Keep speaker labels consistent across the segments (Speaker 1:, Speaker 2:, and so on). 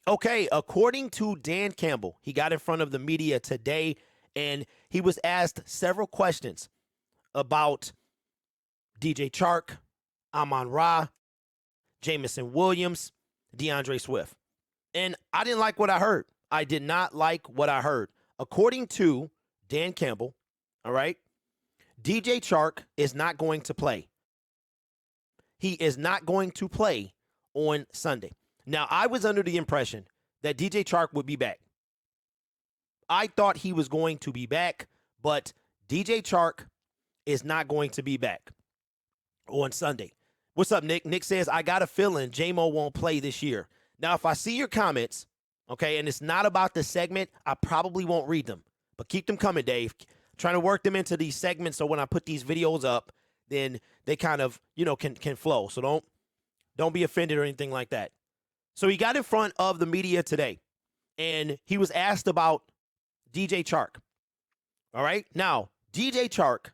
Speaker 1: Okay, according to Dan Campbell, he got in front of the media today and he was asked several questions about DJ Chark, Amon Ra, Jamison Williams, DeAndre Swift. And I didn't like what I heard. I did not like what I heard. According to Dan Campbell, all right, DJ Chark is not going to play. He is not going to play on Sunday. Now, I was under the impression that DJ Chark would be back. I thought he was going to be back, but DJ Chark is not going to be back on Sunday. What's up, Nick? Nick says, I got a feeling J-Mo won't play this year. Now, if I see your comments, okay, and it's not about the segment, I probably won't read them. But keep them coming, Dave. I'm trying to work them into these segments so when I put these videos up, then they kind of, can flow. So don't be offended or anything like that. So he got in front of the media today, and he was asked about DJ Chark. All right? Now, DJ Chark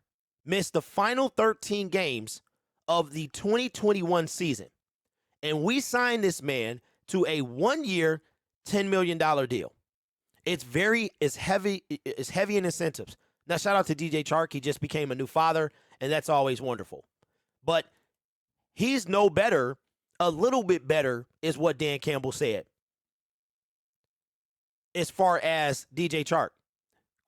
Speaker 1: missed the final 13 games of the 2021 season, and we signed this man to a 1-year, $10 million deal. It's heavy in incentives. Now, shout out to DJ Chark. He just became a new father, and that's always wonderful. But he's no better. A little bit better is what Dan Campbell said as far as DJ Chark.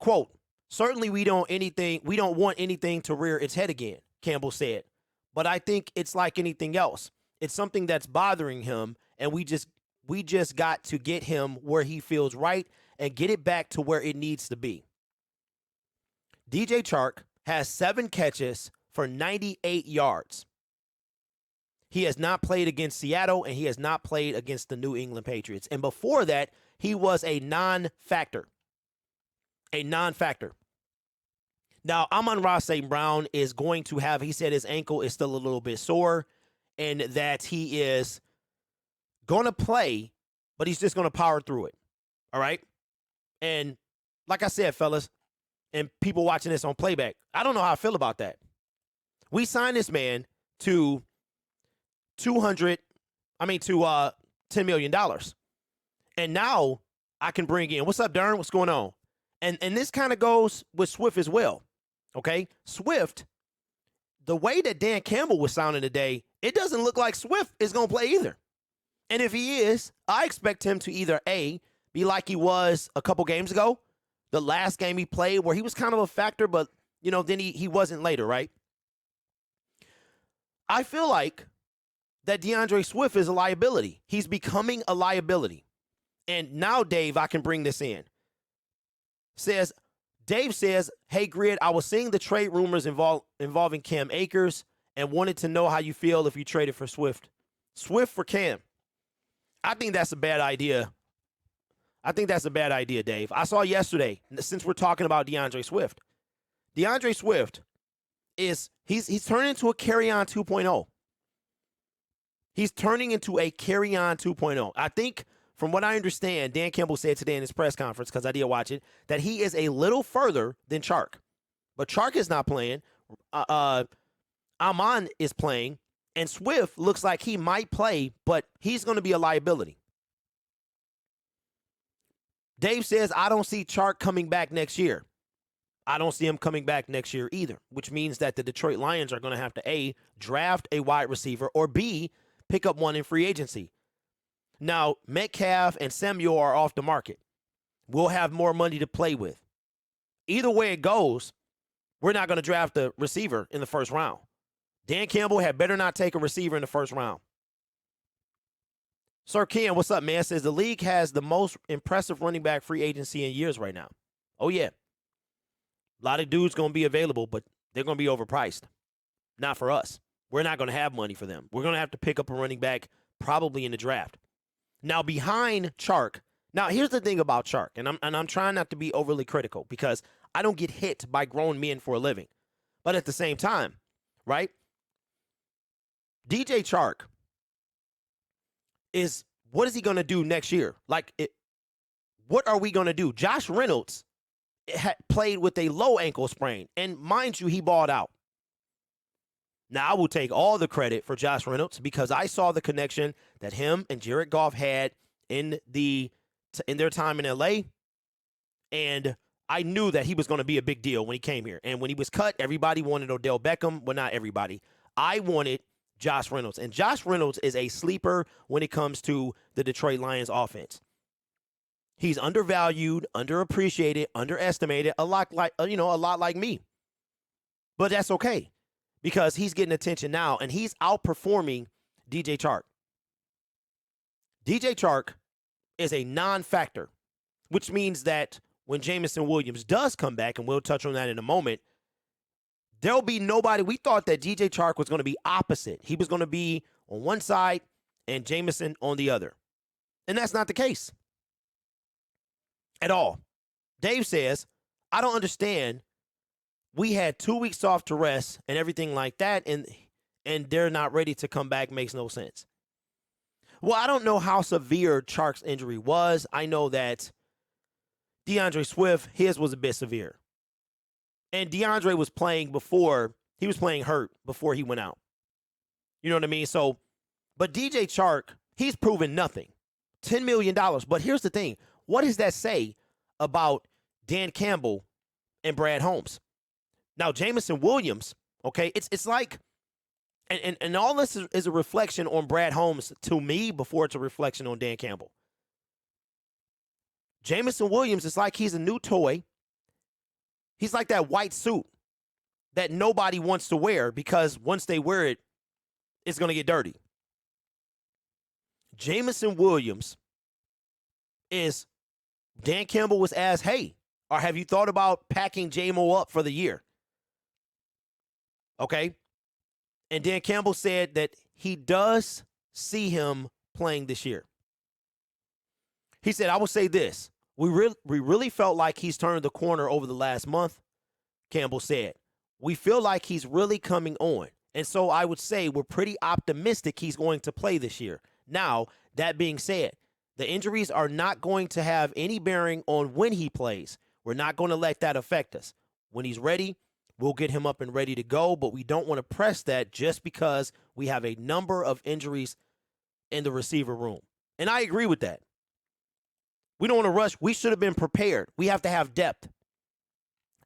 Speaker 1: Quote, certainly we don't want anything to rear its head again, Campbell said. But I think it's like anything else. It's something that's bothering him, and we just got to get him where he feels right and get it back to where it needs to be. DJ Chark has 7 catches for 98 yards. He has not played against Seattle, and he has not played against the New England Patriots. And before that, he was a non-factor. Now, Amon-Ra St. Brown is going to have, he said his ankle is still a little bit sore, and that he is going to play, but he's just going to power through it. All right? And like I said, fellas, and people watching this on playback, I don't know how I feel about that. We signed this man to $10 million. And now I can bring in, what's up, Darren? What's going on? And this kind of goes with Swift as well. Okay? Swift, the way that Dan Campbell was sounding today, it doesn't look like Swift is going to play either. And if he is, I expect him to either A, be like he was a couple games ago, the last game he played where he was kind of a factor, but, then he wasn't later, right? I feel like that DeAndre Swift is a liability. He's becoming a liability. And now, Dave, I can bring this in. Dave says, hey, Grid, I was seeing the trade rumors involving Cam Akers and wanted to know how you feel if you traded for Swift. Swift for Cam. I think that's a bad idea. Dave. I saw yesterday, since we're talking about DeAndre Swift. DeAndre Swift he's turning into a carry-on 2.0. He's turning into a carry-on 2.0. I think, from what I understand, Dan Campbell said today in his press conference, because I did watch it, that he is a little further than Chark. But Chark is not playing. Amon is playing. And Swift looks like he might play, but he's going to be a liability. Dave says, I don't see Chark coming back next year. I don't see him coming back next year either, which means that the Detroit Lions are going to have to A, draft a wide receiver, or B, pick up one in free agency. Now, Metcalf and Samuel are off the market. We'll have more money to play with. Either way it goes, we're not going to draft a receiver in the first round. Dan Campbell had better not take a receiver in the first round. Sir Ken, what's up, man? Says the league has the most impressive running back free agency in years right now. Oh, yeah. A lot of dudes going to be available, but they're going to be overpriced. Not for us. We're not going to have money for them. We're going to have to pick up a running back probably in the draft. Now, behind Chark, now here's the thing about Chark, and I'm trying not to be overly critical because I don't get hit by grown men for a living. But at the same time, right? DJ Chark what is he going to do next year? What are we going to do? Josh Reynolds played with a low ankle sprain, and mind you, he balled out. Now, I will take all the credit for Josh Reynolds because I saw the connection that him and Jared Goff had in their time in LA, and I knew that he was going to be a big deal when he came here. And when he was cut, everybody wanted Odell Beckham. Well, not everybody. I wanted Josh Reynolds. And Josh Reynolds is a sleeper when it comes to the Detroit Lions offense. He's undervalued, underappreciated, underestimated, a lot like me. But that's okay because he's getting attention now, and he's outperforming DJ Chark. DJ Chark is a non-factor, which means that when Jameson Williams does come back, and we'll touch on that in a moment, there'll be nobody. We thought that DJ Chark was going to be opposite. He was going to be on one side and Jameson on the other. And that's not the case at all. Dave says, I don't understand. We had 2 weeks off to rest and everything like that, and they're not ready to come back. Makes no sense. Well, I don't know how severe Chark's injury was. I know that DeAndre Swift, his was a bit severe. And DeAndre was playing hurt before he went out. You know what I mean? So, but DJ Chark, he's proven nothing. $10 million. But here's the thing. What does that say about Dan Campbell and Brad Holmes? Now, Jameson Williams, okay, it's like, and all this is a reflection on Brad Holmes to me before it's a reflection on Dan Campbell. Jameson Williams is like he's a new toy. He's like that white suit that nobody wants to wear because once they wear it, it's going to get dirty. Jameson Williams is, Dan Campbell was asked, hey, or have you thought about packing J-Mo up for the year? Okay. And Dan Campbell said that he does see him playing this year. He said, I will say this. We really felt like he's turned the corner over the last month, Campbell said. We feel like he's really coming on. And so I would say we're pretty optimistic he's going to play this year. Now, that being said, the injuries are not going to have any bearing on when he plays. We're not going to let that affect us. When he's ready, we'll get him up and ready to go, but we don't want to press that just because we have a number of injuries in the receiver room. And I agree with that. We don't want to rush. We should have been prepared. We have to have depth,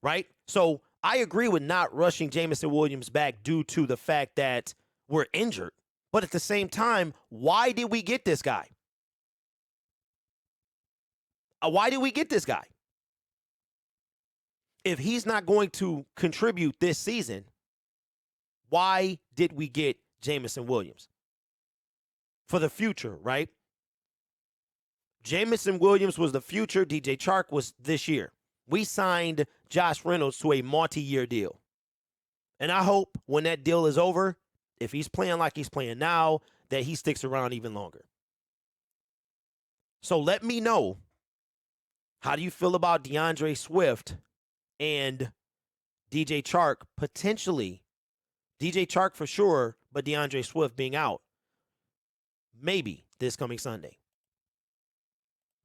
Speaker 1: right? So I agree with not rushing Jameson Williams back due to the fact that we're injured. But at the same time, why did we get this guy? Why did we get this guy? If he's not going to contribute this season, why did we get Jameson Williams? For the future, right? Jameson Williams was the future. DJ Chark was this year. We signed Josh Reynolds to a multi-year deal. And I hope when that deal is over, if he's playing like he's playing now, that he sticks around even longer. So let me know, how do you feel about DeAndre Swift and DJ Chark potentially? DJ Chark for sure, but DeAndre Swift being out maybe this coming Sunday.